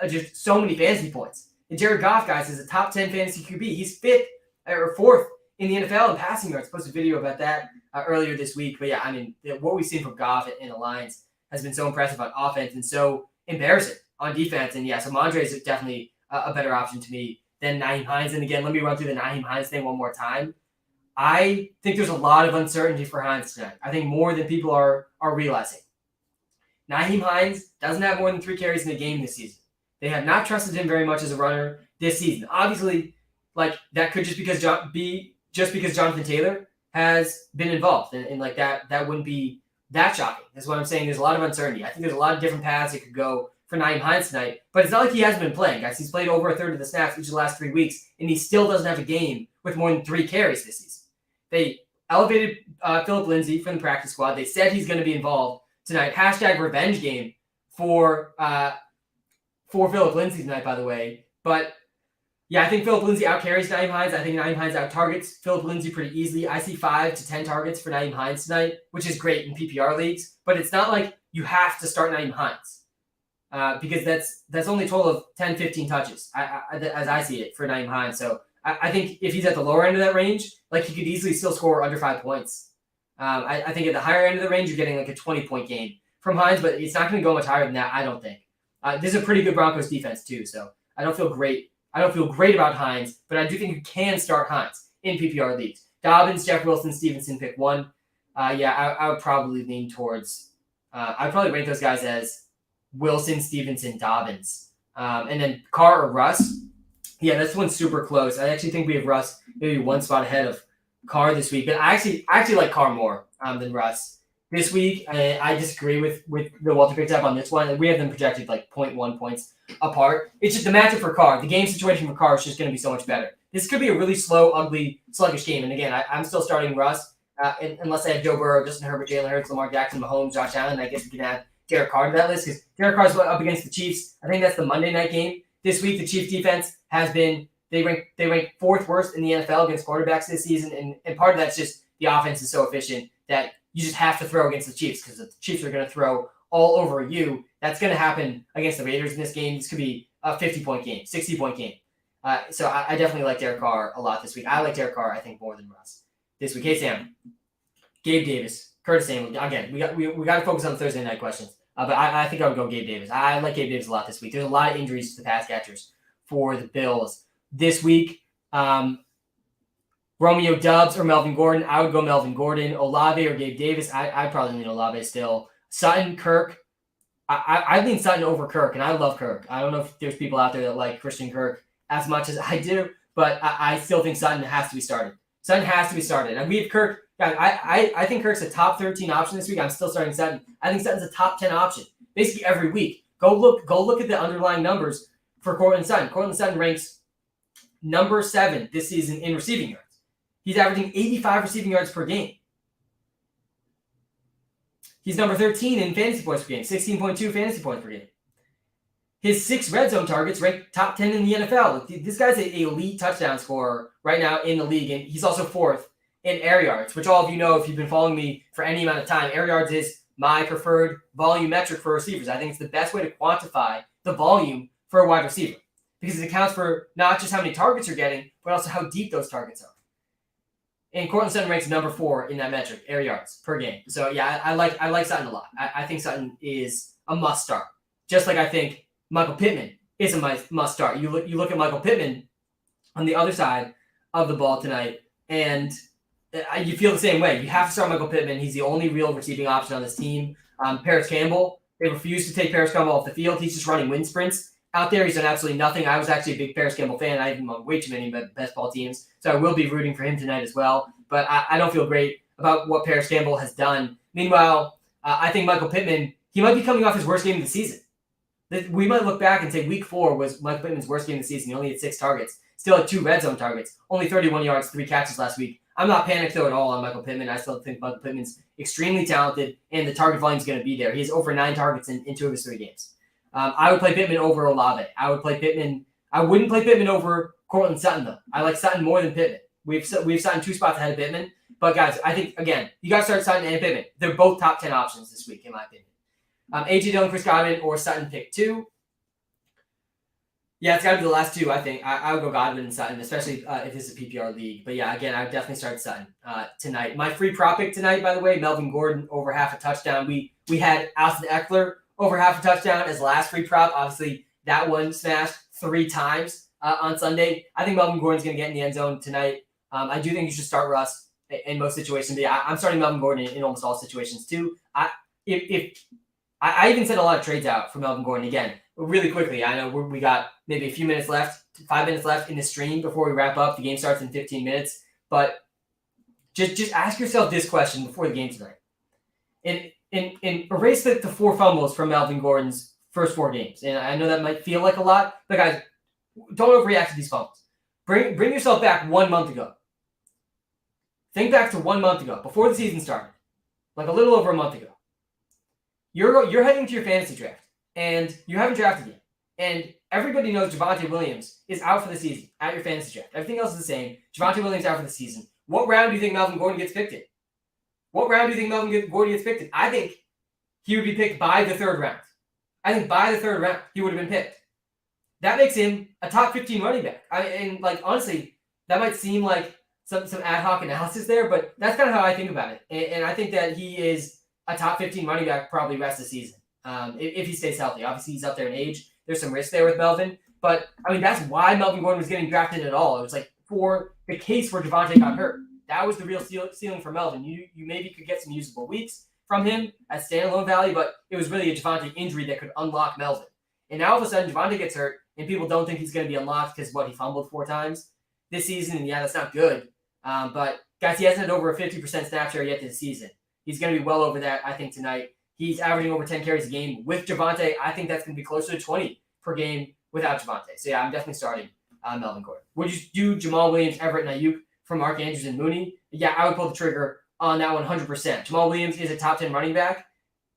just so many fantasy points. And Jared Goff, guys, is a top 10 fantasy QB. He's 5th or 4th in the NFL in passing yards. I posted a video about that earlier this week. But yeah, I mean, what we've seen from Goff in the Lions has been so impressive on offense and so embarrassing on defense. And yeah, so Mondre is definitely a better option to me than Nyheim Hines. And again, let me run through the Nyheim Hines thing one more time. I think there's a lot of uncertainty for Hines tonight. I think more than people are realizing. Nyheim Hines doesn't have more than 3 carries in a game this season. They have not trusted him very much as a runner this season. Obviously, like that could just because Jonathan Taylor has been involved, and like that wouldn't be that shocking. That's what I'm saying. There's a lot of uncertainty. I think there's a lot of different paths it could go for Nyheim Hines tonight, but it's not like he hasn't been playing, guys. He's played over a third of the snaps each of the last 3 weeks, and he still doesn't have a game with more than 3 carries this season. They elevated Philip Lindsay from the practice squad. They said he's going to be involved tonight. # revenge game for Philip Lindsay tonight, by the way. But yeah, I think Philip Lindsay out-carries Nyheim Hines. I think Nyheim Hines out-targets Philip Lindsay pretty easily. I see 5 to 10 targets for Nyheim Hines tonight, which is great in PPR leagues. But it's not like you have to start Nyheim Hines because that's only a total of 10, 15 touches, as I see it, for Nyheim Hines. So I think if he's at the lower end of that range, like he could easily still score under 5 points. I think at the higher end of the range, you're getting like a 20-point game from Hines, but it's not going to go much higher than that, I don't think. This is a pretty good Broncos defense too, so I don't feel great. I don't feel great about Hines, but I do think you can start Hines in PPR leagues. Dobbins, Jeff Wilson, Stevenson, pick 1. I would probably lean towards. I'd probably rank those guys as Wilson, Stevenson, Dobbins, and then Carr or Russ. Yeah, this one's super close. I actually think we have Russ maybe 1 spot ahead of Carr this week, but I actually like Carr more than Russ this week. I disagree with the WalterPicks app on this one. We have them projected like 0.1 points apart. It's just the matchup for Carr. The game situation for Carr is just going to be so much better. This could be a really slow, ugly, sluggish game. And again, I'm still starting Russ unless I have Joe Burrow, Justin Herbert, Jalen Hurts, Lamar Jackson, Mahomes, Josh Allen. I guess we can add Derek Carr to that list because Derek Carr's up against the Chiefs. I think that's the Monday night game. This week, the Chiefs defense has been they rank 4th worst in the NFL against quarterbacks this season, and part of that's just the offense is so efficient that you just have to throw against the Chiefs because the Chiefs are going to throw all over you. That's going to happen against the Raiders in this game. This could be a 50-point game, 60-point game. So I definitely like Derek Carr a lot this week. I like Derek Carr, I think, more than Russ this week. Hey, Sam, Gabe Davis, Curtis Samuel. Again, we got to focus on Thursday night questions. But I think I would go Gabe Davis. I like Gabe Davis a lot this week. There's a lot of injuries to the pass catchers for the Bills this week. Romeo Doubs or Melvin Gordon. I would go Melvin Gordon. Olave or Gabe Davis. I'd probably lean Olave still. Sutton, Kirk. I lean Sutton over Kirk, and I love Kirk. I don't know if there's people out there that like Christian Kirk as much as I do, but I still think Sutton has to be started. Sutton has to be started. And we have Kirk. I think Kirk's a top 13 option this week. I'm still starting Sutton. I think Sutton's a top 10 option basically every week. Go look at the underlying numbers for Courtland Sutton. Courtland Sutton ranks number 7 this season in receiving yards. He's averaging 85 receiving yards per game. He's number 13 in fantasy points per game, 16.2 fantasy points per game. His 6 red zone targets rank top 10 in the NFL. This guy's an elite touchdown scorer right now in the league, and he's also 4th in air yards, which all of you know if you've been following me for any amount of time. Air yards is my preferred volume metric for receivers. I think it's the best way to quantify the volume for a wide receiver because it accounts for not just how many targets you're getting, but also how deep those targets are. And Courtland Sutton ranks number 4 in that metric, air yards per game. So yeah, I like Sutton a lot. I think Sutton is a must start. Just like I think Michael Pittman is a must start. You look at Michael Pittman on the other side of the ball tonight, and you feel the same way. You have to start Michael Pittman. He's the only real receiving option on this team. Paris Campbell, they refuse to take Paris Campbell off the field. He's just running wind sprints out there. He's done absolutely nothing. I was actually a big Paris Campbell fan. I have him on way too many best ball teams, so I will be rooting for him tonight as well. But I don't feel great about what Paris Campbell has done. Meanwhile, I think Michael Pittman, he might be coming off his worst game of the season. We might look back and say week 4 was Michael Pittman's worst game of the season. He only had 6 targets, still had 2 red zone targets, only 31 yards, 3 catches last week. I'm not panicked though at all on Michael Pittman. I still think Michael Pittman's extremely talented, and the target volume is going to be there. He has over 9 targets in 2 of his 3 games. I would play Pittman over Olave. I wouldn't play Pittman over Courtland Sutton though. I like Sutton more than Pittman. We've Sutton 2 spots ahead of Pittman. But guys, I think again, you got to start Sutton and Pittman. They're both top 10 options this week in my opinion. AJ Dillon, Chris Godwin, or Sutton pick 2. Yeah, it's got to be the last 2, I think. I would go Godwin and Sutton, especially if it's a PPR league. But yeah, again, I would definitely start Sutton tonight. My free prop pick tonight, by the way, Melvin Gordon over half a touchdown. We had Austin Eckler over half a touchdown as last free prop. Obviously, that one smashed 3 times on Sunday. I think Melvin Gordon's going to get in the end zone tonight. I do think you should start Russ in most situations. But yeah, I'm starting Melvin Gordon in almost all situations too. I even sent a lot of trades out for Melvin Gordon again. Really quickly, I know we got maybe a few minutes left, 5 minutes left in the stream before we wrap up. The game starts in 15 minutes. But just ask yourself this question before the game tonight. And erase the 4 fumbles from Melvin Gordon's first 4 games. And I know that might feel like a lot, but guys, don't overreact to these fumbles. Bring yourself back 1 month ago. Think back to 1 month ago, before the season started, like a little over a month ago. You're heading to your fantasy draft, and you haven't drafted yet. And everybody knows Javonte Williams is out for the season at your fantasy draft. Everything else is the same. Javonte Williams out for the season. What round do you think Melvin Gordon gets picked in? What round do you think Melvin Gordon gets picked in? I think he would be picked by the 3rd round. I think by the 3rd round, he would have been picked. That makes him a top 15 running back. Honestly, that might seem like some ad hoc analysis there, but that's kind of how I think about it. And I think that he is a top 15 running back probably rest of the season if he stays healthy. Obviously, he's up there in age. There's some risk there with Melvin. But, that's why Melvin Gordon was getting drafted at all. It was like for the case where Javonte got hurt. That was the real ceiling for Melvin. You maybe could get some usable weeks from him at standalone value, but it was really a Javonte injury that could unlock Melvin. And now all of a sudden, Javonte gets hurt, and people don't think he's going to be unlocked because, he fumbled 4 times this season. And yeah, that's not good. But, guys, he hasn't had over a 50% snap share yet this season. He's going to be well over that, I think, tonight. He's averaging over 10 carries a game. With Javonte, I think that's going to be closer to 20 per game without Javonte. So, yeah, I'm definitely starting Melvin Gordon. Would you do Jamal Williams, Everett, and Ayuk for Mark Andrews and Mooney? Yeah, I would pull the trigger on that 100%. Jamal Williams is a top 10 running back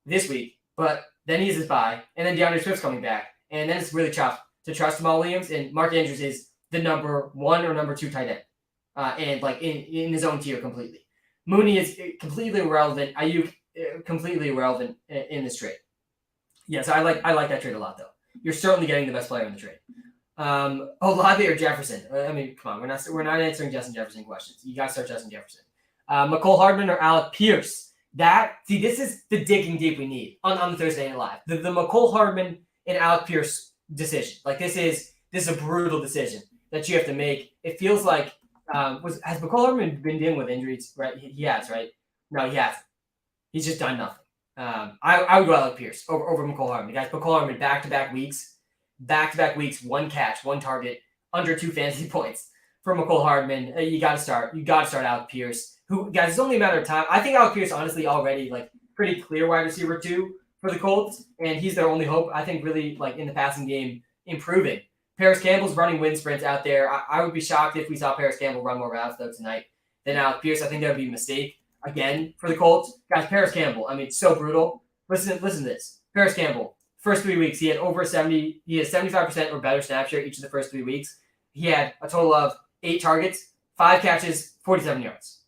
this week, but then he is his bye, and then DeAndre Swift's coming back, and then it's really tough to trust Jamal Williams, and Mark Andrews is the number 1 or number 2 tight end, and in his own tier completely. Mooney is completely irrelevant. Ayuk completely irrelevant in this trade. Yes, I like that trade a lot though. You're certainly getting the best player in the trade. Olave or Jefferson? Come on, we're not answering Justin Jefferson questions. You got to start Justin Jefferson. McCole Hardman or Alec Pierce? This is the digging deep we need on the Thursday Night Live. The McCole Hardman and Alec Pierce decision. This is a brutal decision that you have to make. It feels like has McCole Hardman been dealing with injuries? Right, he has, right? No, he hasn't. He's just done nothing. I would go Alec Pierce over McCole Hardman. Guys, McCole Hardman back-to-back weeks, 1 catch, 1 target, under 2 fantasy points. for McCole Hardman. You got to start. You got to start Alec Pierce. Who, guys, it's only a matter of time. I think Alec Pierce, honestly, already like pretty clear wide receiver 2 for the Colts, and he's their only hope. I think really like in the passing game improving. Paris Campbell's running wind sprints out there. I would be shocked if we saw Paris Campbell run more routes though tonight than Alec Pierce. I think that would be a mistake again for the Colts. Guys, Paris Campbell, I mean, it's so brutal. Listen to this. Paris Campbell, first 3 weeks, he had over 70, he had 75% or better snap share each of the first 3 weeks. He had a total of 8 targets, 5 catches, 47 yards.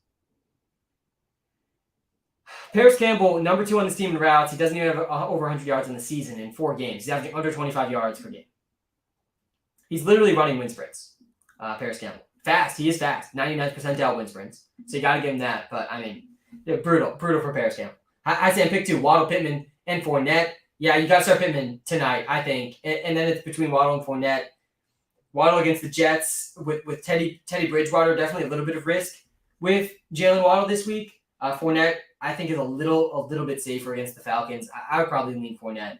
Paris Campbell, number 2 on this team in routes. He doesn't even have over 100 yards in the season in 4 games. He's averaging under 25 yards per game. He's literally running wind sprints, Paris Campbell. Fast. He is fast. 99th percentile wind sprints. So you got to give him that. But, I mean, brutal for Paris Campbell. I say pick 2, Waddle, Pittman, and Fournette. Yeah, you got to start Pittman tonight, I think. And then it's between Waddle and Fournette. Waddle against the Jets with Teddy Bridgewater, definitely a little bit of risk with Jalen Waddle this week. Fournette, I think, is a little bit safer against the Falcons. I would probably lean Fournette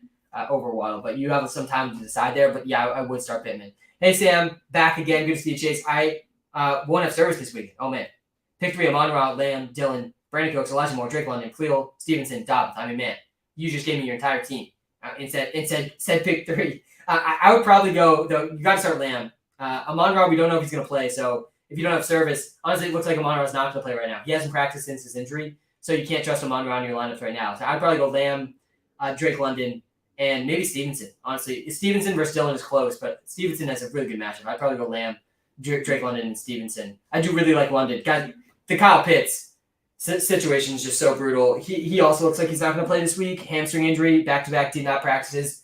over Waddle, but you have some time to decide there. But yeah, I would start Pittman. Hey Sam, back again. Good to see you, Chase. I won't have service this week. Oh man, pick 3: Amon-Ra, Lamb, Dillon, Brandon Cooks, Elijah Moore, Drake London, Cleo, Stevenson, Dobbins. I mean, man, you just gave me your entire team. Instead pick 3. I would probably go though. You got to start Lamb. Amon-Ra, we don't know if he's going to play. So if you don't have service, honestly, it looks like Amon-Ra is not going to play right now. He hasn't practiced since his injury, so you can't trust Amon-Ra in your lineups right now. So I'd probably go Lamb, Drake London, and maybe Stevenson. Honestly, Stevenson versus Dillon is close, but Stevenson has a really good matchup. I'd probably go Lamb, Drake London, and Stevenson. I do really like London. Guys, the Kyle Pitts situation is just so brutal. He also looks like he's not going to play this week. Hamstring injury, back-to-back, did not practice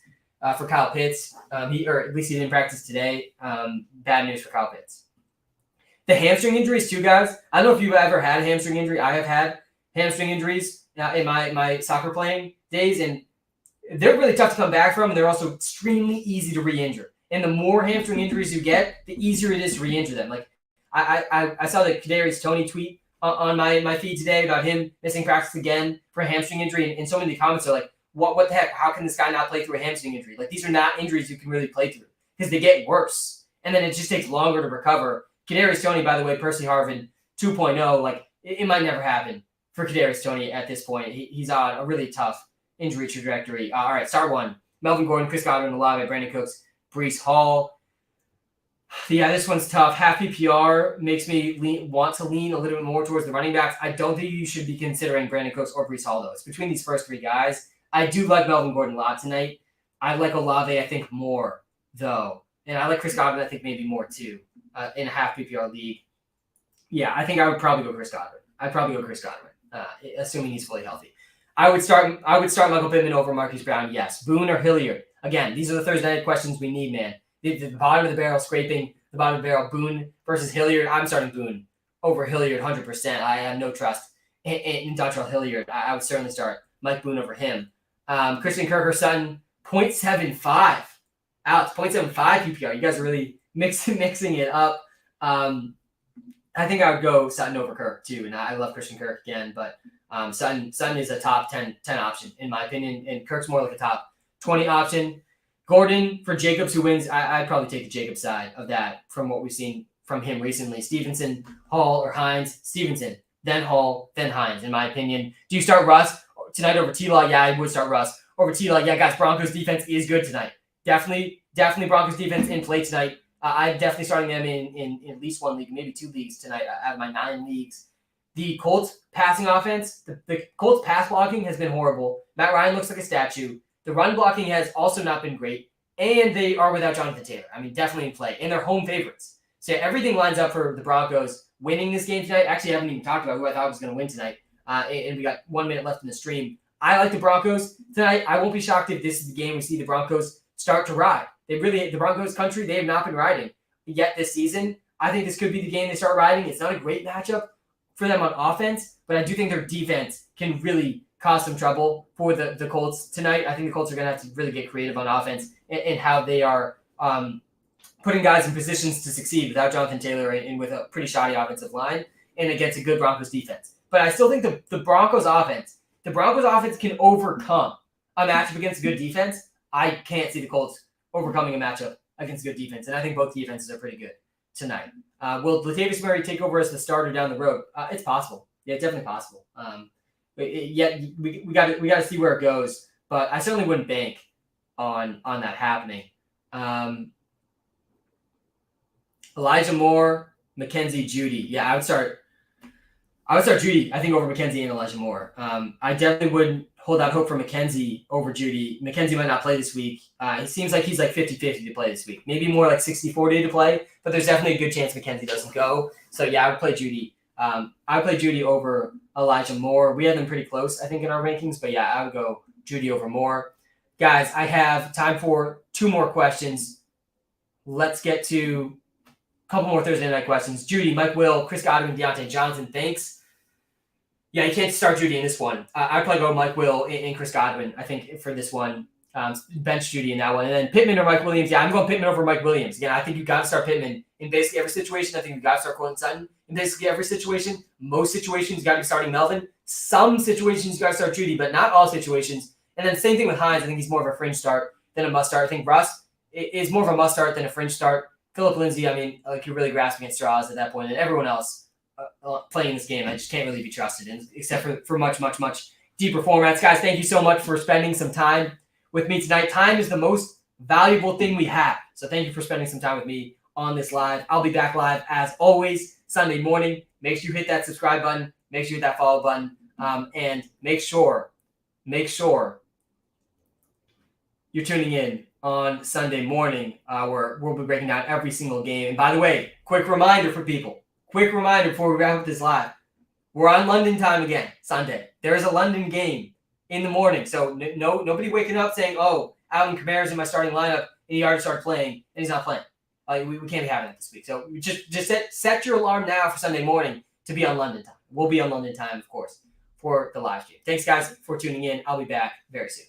for Kyle Pitts. Or at least he didn't practice today. Bad news for Kyle Pitts. The hamstring injuries too, guys. I don't know if you've ever had a hamstring injury. I have had hamstring injuries in my soccer playing days, and they're really tough to come back from, and they're also extremely easy to re-injure. And the more hamstring injuries you get, the easier it is to re-injure them. Like I saw the Kadarius Toney tweet on my feed today about him missing practice again for a hamstring injury, and so many comments are like, what the heck? How can this guy not play through a hamstring injury? Like, these are not injuries you can really play through because they get worse, and then it just takes longer to recover. Kadarius Toney, by the way, Percy Harvin 2.0, like it might never happen for Kadarius Toney at this point. He's on a really tough injury trajectory. All right, start 1. Melvin Gordon, Chris Godwin, Olave, Brandon Cooks, Breece Hall. Yeah, this one's tough. Half PPR makes me want to lean a little bit more towards the running backs. I don't think you should be considering Brandon Cooks or Breece Hall, though. It's between these first 3 guys. I do like Melvin Gordon a lot tonight. I like Olave, I think, more, though. And I like Chris Godwin, I think, maybe more, too, in a half PPR league. Yeah, I think I would probably go Chris Godwin. I'd probably go Chris Godwin, assuming he's fully healthy. I would start Michael Pittman over Marquise Brown, yes. Boone or Hilliard? Again, these are the Thursday night questions we need, man. The bottom of the barrel scraping, the bottom of the barrel, Boone versus Hilliard. I'm starting Boone over Hilliard 100%. I have no trust in Dontrell Hilliard. I would certainly start Mike Boone over him. Christian Kirk or Sutton, 0.75. Alex, 0.75 PPR. You guys are really mixing it up. I think I would go Sutton over Kirk, too. And I love Christian Kirk again, but Sutton is a top 10 option, in my opinion. And Kirk's more like a top 20 option. Gordon for Jacobs, who wins. I'd probably take the Jacobs side of that from what we've seen from him recently. Stevenson, Hall, or Hines. Stevenson, then Hall, then Hines, in my opinion. Do you start Russ tonight over T-Law? Yeah, I would start Russ over T-Law. Yeah, guys, Broncos defense is good tonight. Definitely Broncos defense in play tonight. I'm definitely starting them in at least 1 league, maybe 2 leagues tonight out of my 9 leagues. The Colts passing offense, the Colts pass blocking has been horrible. Matt Ryan looks like a statue. The run blocking has also not been great, and they are without Jonathan Taylor. I mean, definitely in play, and they're home favorites. So yeah, everything lines up for the Broncos winning this game tonight. Actually, I haven't even talked about who I thought was going to win tonight, and we got 1 minute left in the stream. I like the Broncos tonight. I won't be shocked if this is the game we see the Broncos start to ride. The Broncos country, they have not been riding yet this season. I think this could be the game they start riding. It's not a great matchup for them on offense, but I do think their defense can really cause some trouble for the Colts tonight. I think the Colts are going to have to really get creative on offense and how they are putting guys in positions to succeed without Jonathan Taylor and with a pretty shoddy offensive line and against a good Broncos defense. But I still think the Broncos offense can overcome a matchup against a good defense. I can't see the Colts overcoming a matchup against a good defense, and I think both defenses are pretty good tonight. Will Latavius Murray take over as the starter down the road? It's possible. Yeah, it's definitely possible. Yet we got to see where it goes, but I certainly wouldn't bank on that happening. Elijah Moore, Mackenzie, Judy. Yeah, I would start Judy, I think, over Mackenzie and Elijah Moore. I definitely wouldn't hold out hope for Mackenzie over Judy. Mackenzie might not play this week. It seems like he's like 50-50 to play this week. Maybe more like 60-40 to play, but there's definitely a good chance Mackenzie doesn't go. So, yeah, I would play Judy. I would play Judy over Elijah Moore. We had them pretty close, I think, in our rankings. But, yeah, I would go Judy over Moore. Guys, I have time for 2 more questions. Let's get to a couple more Thursday night questions. Judy, Mike Will, Chris Godwin, Deontay Johnson, thanks. Yeah, you can't start Judy in this one. I'd probably go Mike Will and Chris Godwin, I think, for this one. Bench Judy in that one. And then Pittman or Mike Williams. Yeah, I'm going Pittman over Mike Williams. Again, I think you've got to start Pittman in basically every situation. I think you've got to start Courtland Sutton in basically every situation. Most situations, you've got to be starting Melvin. Some situations, you've got to start Judy, but not all situations. And then same thing with Hines. I think he's more of a fringe start than a must start. I think Russ is more of a must start than a fringe start. Philip Lindsay, I mean, like, you're really grasping at straws at that point. And everyone else playing this game, I just can't really be trusted, except for much, much, much deeper formats. Guys, thank you so much for spending some time with me tonight. Time is the most valuable thing we have. So thank you for spending some time with me on this live. I'll be back live as always Sunday morning. Make sure you hit that subscribe button. Make sure you hit that follow button. And make sure you're tuning in on Sunday morning, where we'll be breaking down every single game. And by the way, quick reminder for people. Quick reminder before we wrap up this live. We're on London time again, Sunday. There is a London game in the morning. So nobody waking up saying, oh, Alvin Kamara's in my starting lineup and he already started playing and he's not playing. We can't be having that this week. So just set your alarm now for Sunday morning to be on London time. We'll be on London time, of course, for the live stream. Thanks, guys, for tuning in. I'll be back very soon.